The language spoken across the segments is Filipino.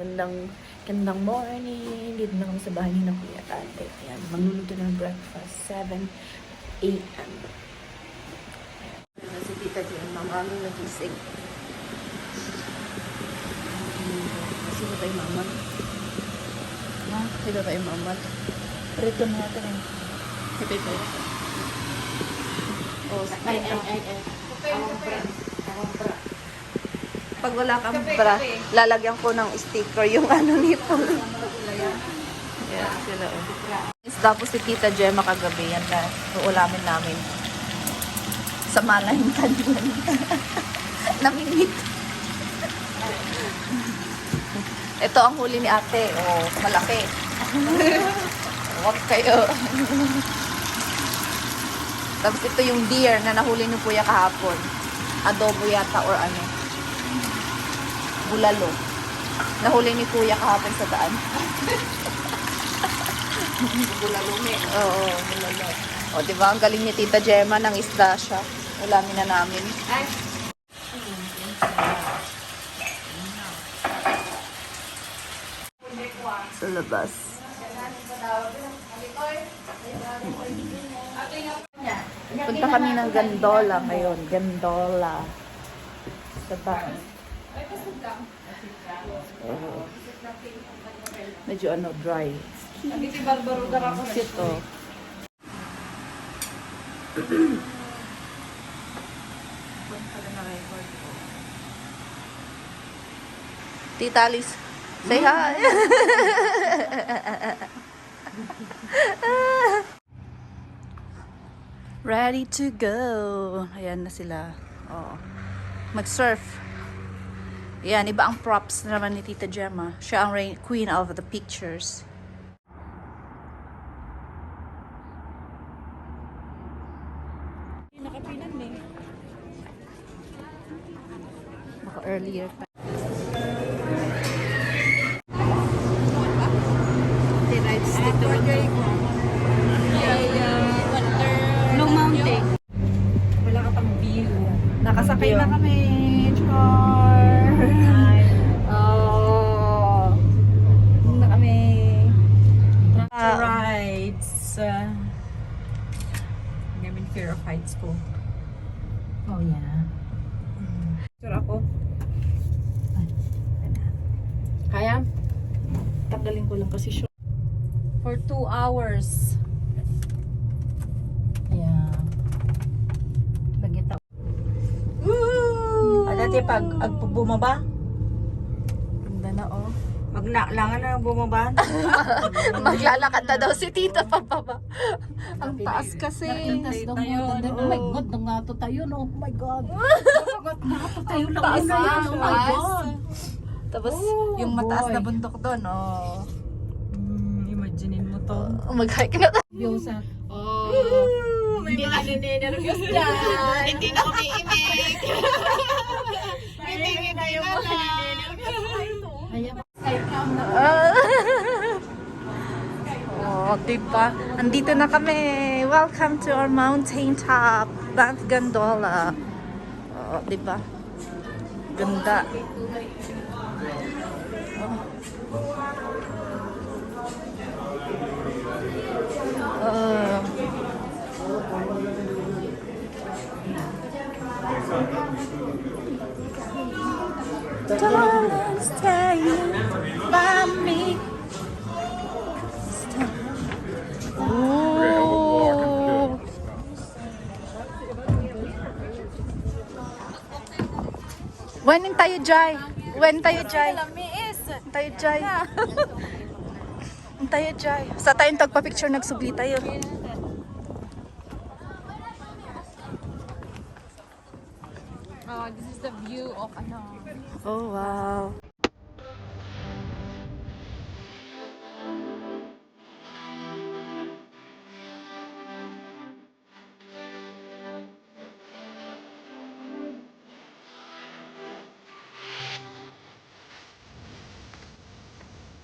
Gandang morning. Dito na kami sa bahay ni Kuya at Ate. Ayan, magluluto ng breakfast. 7 a.m. Si Tita Jen, mama aming nagising. Sino tayo mama? Ha? Sino tayo mama? Rito na natin eh. Ito ito. Oh, pag wala kang bra, lalagyan ko ng sticker yung ano nito. Yan sila oh. Tapos si Tita Gemma kagabi yan na uulamin namin. Sa malaking kanyan. Namimit. Ito ang huli ni ate. Oh, malaki. Huwag kayo. Tapos ito yung deer na nahuli ni Kuya kahapon. Adobo yata or ano. Bulalo. Nahuli ni Kuya kahapon sa daan. Bulalo me. Oo, bulalo. O, diba? Ang galing ni Tita Gemma, nang isda siya. Ulamin na namin. Ay. Sa labas. Punta kami ng Gandola ngayon. Gandola. Sa bahay. Medyo ano, dry. Ito. Tita Alice, say hi. Ready to go. Ayan na sila. Oh. Mag-surf. Ayan, iba ang props naman ni Tita Gemma. Siya ang queen of the pictures. Nakapinan eh. Baka earlier pa. Nakasakay na kami. Char. Oh. Na kami. Rides. I'm in fear of heights ko. Oh yeah. Sure ako. Kaya? Tanggalin ko lang kasi siya. For 2 hours. Yeah. Nagita. Dati pag bumaba, Ganda na oh. magnalangan na bumaba. Maglalakad na daw si Tita pababa. Ang taas kasi. Oh my God, nangato tayo, no? Oh my God. Nangato tayo lang Taas na na yan. Oh my God. Tapos Oh, yung mataas boy. na bundok doon, oh. Imaginein mo to. Mag-hike na tayo. Biyosa. Oh. Hindi na ninervyos dyan. Hindi na umiimik. Hindi kayo mo. Ayan. Oh, diba? Andito na kami. Welcome to our mountain top. Banff Gandola. Oh, diba? Ganda. Darling, stay by me. Ooh. When tayo jay? When tayo jay? Tayo jay. Tayo jay. Sa tayong tagpa-picture nagsubli tayo. This is the view of ano. Oh wow.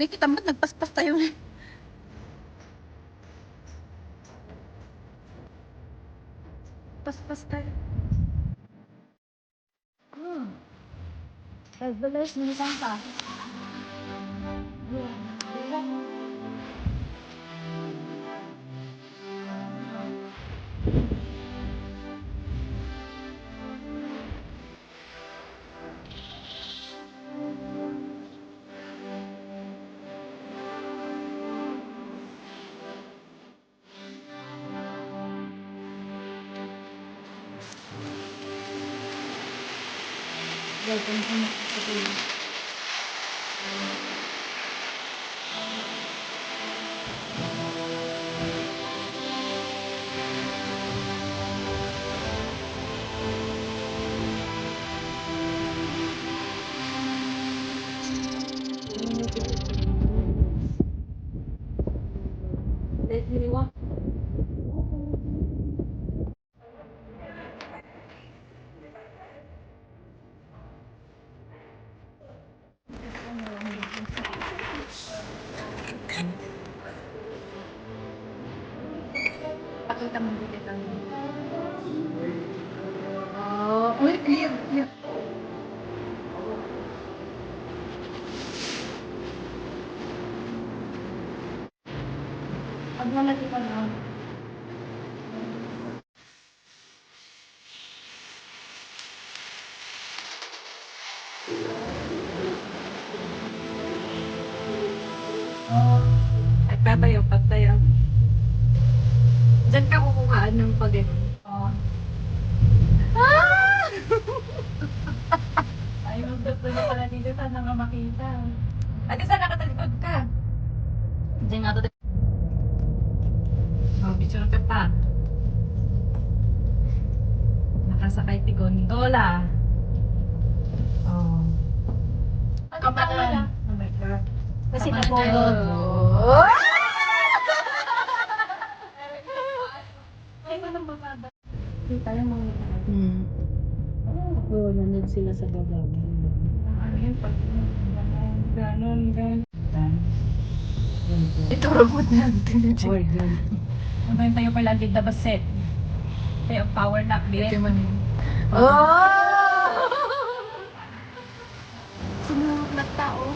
Nakikita mo, nagpaspas tayo. Paspas tayo. Tas the last minute ka. Pakita mo dito lang. Uy, clear, clear. Pag malaki pa na. Ay, patayo, patayo. Diyan ka kukuhaan ng pag-ano. Ay, magtutuloy pala dito. Sana nga makita. Ate, saan nakatalikod ka? Diyan nga to. Oh, picture ka pa. Nakasakay ti gondola. Oh. Kapalan. Oh my God. Kasi napulot. Ay, walang bababa. Hindi tayo mga Oo, nandun sila sa baba. ano yun, pag ganon. Ito robot natin. Or dyan. Ano tayo pala did the baset. Tayo power nap bit. Oh! Sumuot na tao.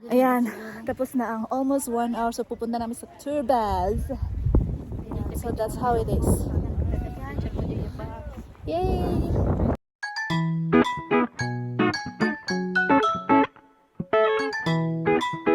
Ayan, tapos na ang almost 1 hour. So, pupunta namin sa Turbaz. So, that's how it is. Yay!